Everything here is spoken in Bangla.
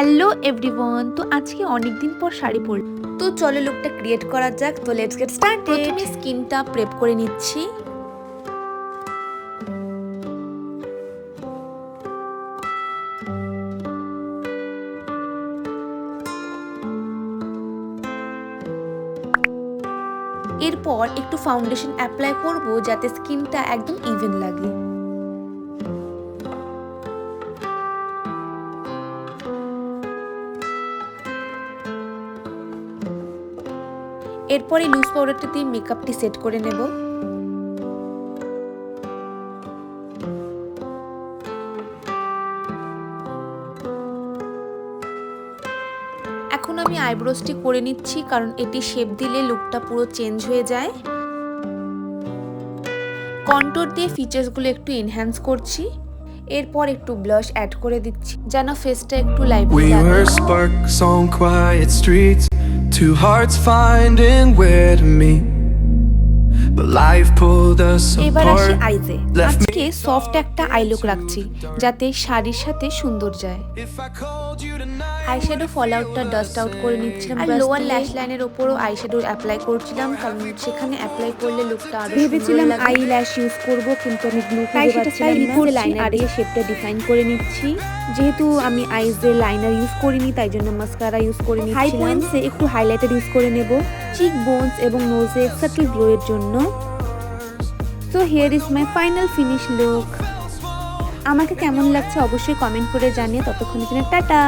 হ্যালো এভরিওয়ান, তো আজকে অনেক দিন পর শাড়ি পরলাম। তো চলো লুকটা ক্রিয়েট করা যাক। তো লেটস গেট স্টার্টেড। প্রথমে স্কিনটা প্রেপ করে নিচ্ছি। এরপর একটু ফাউন্ডেশন অ্যাপ্লাই করব যাতে স্কিনটা একদম ইভেন লাগে। এরপরে লুজ পাউডারটা দিয়ে মেকআপটি সেট করে নেব। এখন আমি আইব্রোসটি করে নিচ্ছি, কারণ এটি শেপ দিলে লুকটা পুরো চেঞ্জ হয়ে যায়। কন্ট্যুর দিয়ে ফিচার্সগুলো একটু এনহ্যান্স করছি। এরপর একটু ব্লাশ অ্যাড করে দিচ্ছি যেন ফেসটা একটু লাইভলি লাগে। We were sparks on quiet streets, two hearts finding where to meet, but life pulled us এবার আসি apart. আইজে। আজকে সফট একটা আই লুক রাখছি যাতে শাড়ির সাথে সুন্দর যায়। If I called you tonight, eyeshadow fall আউটটা ডাস্ট আউট করে নিচ্ছিলাম আর লোয়ার ল্যাশ লাইনের উপরও আইশ্যাডো অ্যাপ্লাই করছিলাম, কারণ সেখানে অ্যাপ্লাই করলে লুকটা আরো ভেবেছিলাম আই ল্যাশ ইউজ করব, কিন্তু আমি গ্লু খুঁজে পাচ্ছিলাম না। লাইনার দিয়ে শেপটা ডিফাইন করে নিচ্ছি। যেহেতু আমি আইজে লাইনার ইউজ করিনি, তাই জন্য মাস্কারা ইউজ করে নিচ্ছি। হাই পয়েন্টসে একটু হাইলাইটার ইউজ করে নেব চিক বোনস এবং নোজে সাটল গ্লো এর জন্য। So here is my final finish look. আমাকে কেমন লাগছে অবশ্যই কমেন্ট করে জানিয়ে। ততক্ষণের জন্য টাটা।